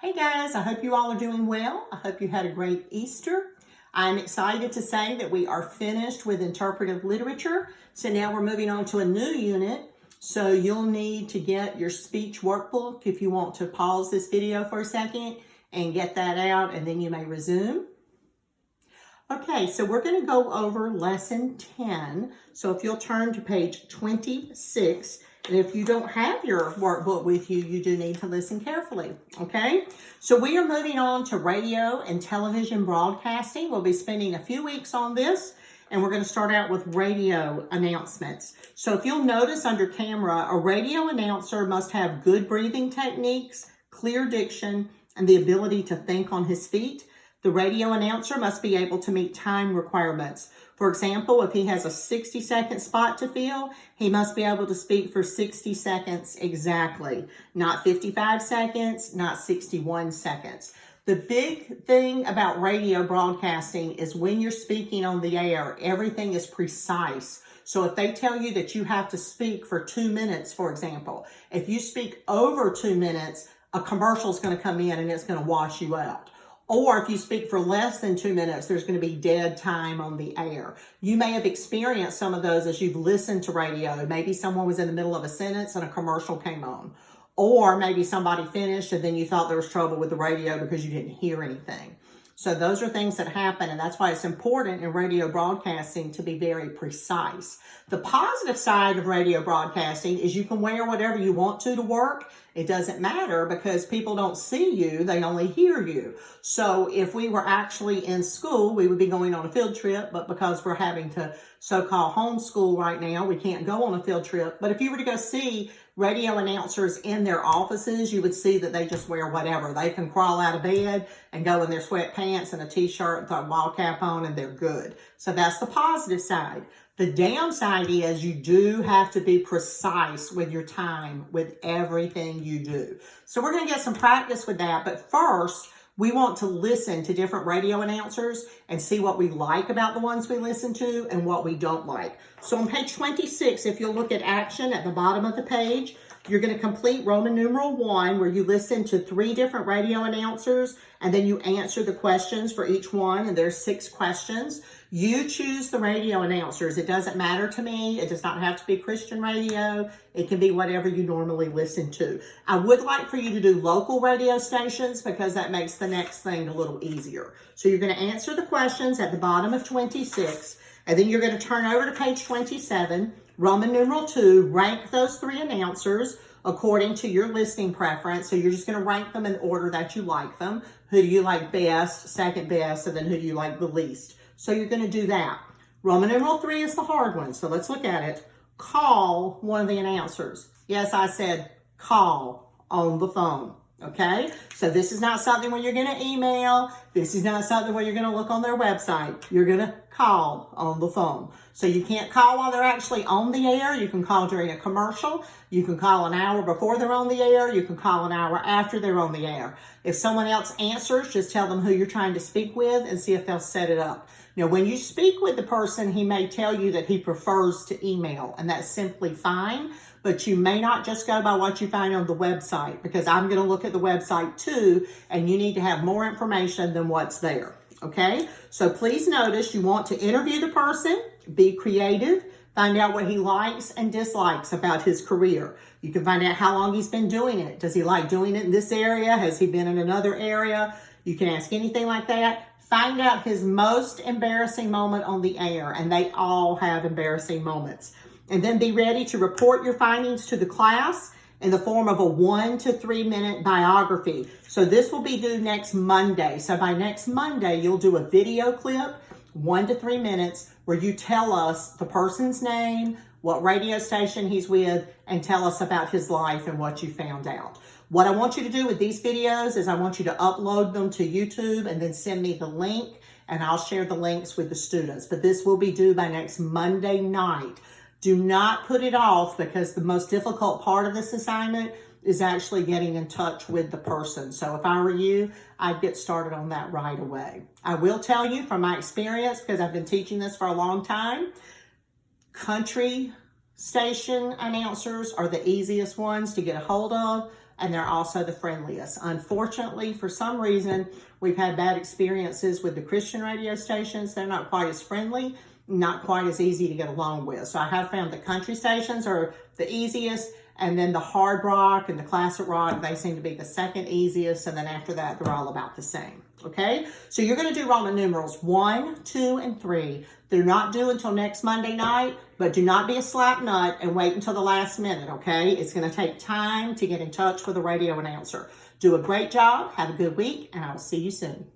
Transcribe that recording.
Hey guys, I hope you all are doing well. I hope you had a great Easter. I'm excited to say that we are finished with interpretive literature. So now we're moving on to a new unit. So you'll need to get your speech workbook if you want to pause this video for a second and get that out, and then you may resume. Okay, so we're going to go over lesson 10. So if you'll turn to page 26, and if you don't have your workbook with you, you do need to listen carefully, okay? So we are moving on to radio and television broadcasting. We'll be spending a few weeks on this, and we're going to start out with radio announcements. So if you'll notice under camera, a radio announcer must have good breathing techniques, clear diction, and the ability to think on his feet. The radio announcer must be able to meet time requirements. For example, if he has a 60-second spot to fill, he must be able to speak for 60 seconds exactly, not 55 seconds, not 61 seconds. The big thing about radio broadcasting is when you're speaking on the air, everything is precise. So if they tell you that you have to speak for 2 minutes, for example, if you speak over 2 minutes, a commercial is going to come in and it's going to wash you out. Or if you speak for less than 2 minutes, there's going to be dead time on the air. You may have experienced some of those as you've listened to radio. Maybe someone was in the middle of a sentence and a commercial came on. Or maybe somebody finished and then you thought there was trouble with the radio because you didn't hear anything. So those are things that happen, and that's why it's important in radio broadcasting to be very precise. The positive side of radio broadcasting is you can wear whatever you want to work. It doesn't matter because people don't see you, they only hear you. So if we were actually in school, we would be going on a field trip, but because we're having to so-called homeschool right now, we can't go on a field trip. But if you were to go see radio announcers in their offices, you would see that they just wear whatever. They can crawl out of bed and go in their sweatpants and a t-shirt and throw a ball cap on and they're good. So that's the positive side. The downside is you do have to be precise with your time with everything you do. So we're going to get some practice with that. But first, we want to listen to different radio announcers and see what we like about the ones we listen to and what we don't like. So on page 26, if you'll look at action at the bottom of the page, you're going to complete Roman numeral 1, where you listen to 3 different radio announcers and then you answer the questions for each one. And there's 6 questions. You choose the radio announcers. It doesn't matter to me. It does not have to be Christian radio. It can be whatever you normally listen to. I would like for you to do local radio stations because that makes the next thing a little easier. So you're going to answer the questions at the bottom of 26, and then you're going to turn over to page 27, Roman numeral 2, rank those 3 announcers according to your listening preference. So you're just going to rank them in order that you like them. Who do you like best, second best, and then who do you like the least? So you're going to do that. Roman numeral 3 is the hard one. So let's look at it. Call one of the announcers. Yes, I said call on the phone. Okay? So this is not something where you're going to email. This is not something where you're going to look on their website. You're going to call on the phone. So you can't call while they're actually on the air. You can call during a commercial. You can call an hour before they're on the air. You can call an hour after they're on the air. If someone else answers, just tell them who you're trying to speak with and see if they'll set it up. Now, when you speak with the person, he may tell you that he prefers to email, and that's simply fine. But you may not just go by what you find on the website, because I'm going to look at the website too, and you need to have more information than what's there. Okay? So please notice you want to interview the person, be creative, find out what he likes and dislikes about his career. You can find out how long he's been doing it. Does he like doing it in this area? Has he been in another area? You can ask anything like that. Find out his most embarrassing moment on the air, and they all have embarrassing moments. And then be ready to report your findings to the class in the form of a 1 to 3 minute biography. So this will be due next Monday. So by next Monday, you'll do a video clip, 1 to 3 minutes, where you tell us the person's name, what radio station he's with, and tell us about his life and what you found out. What I want you to do with these videos is I want you to upload them to YouTube and then send me the link, and I'll share the links with the students. But this will be due by next Monday night. Do not put it off, because the most difficult part of this assignment is actually getting in touch with the person. So if I were you, I'd get started on that right away. I will tell you from my experience, because I've been teaching this for a long time, country station announcers are the easiest ones to get a hold of. and they're also the friendliest. Unfortunately, for some reason, we've had bad experiences with the Christian radio stations. They're not quite as friendly, not quite as easy to get along with. So I have found the country stations are the easiest, and then the hard rock and the classic rock, they seem to be the second easiest, and then after that, they're all about the same, okay? So you're gonna do Roman numerals 1, 2, and 3. They're not due until next Monday night, but do not be a slap nut and wait until the last minute, okay? It's gonna take time to get in touch with a radio announcer. Do a great job, have a good week, and I will see you soon.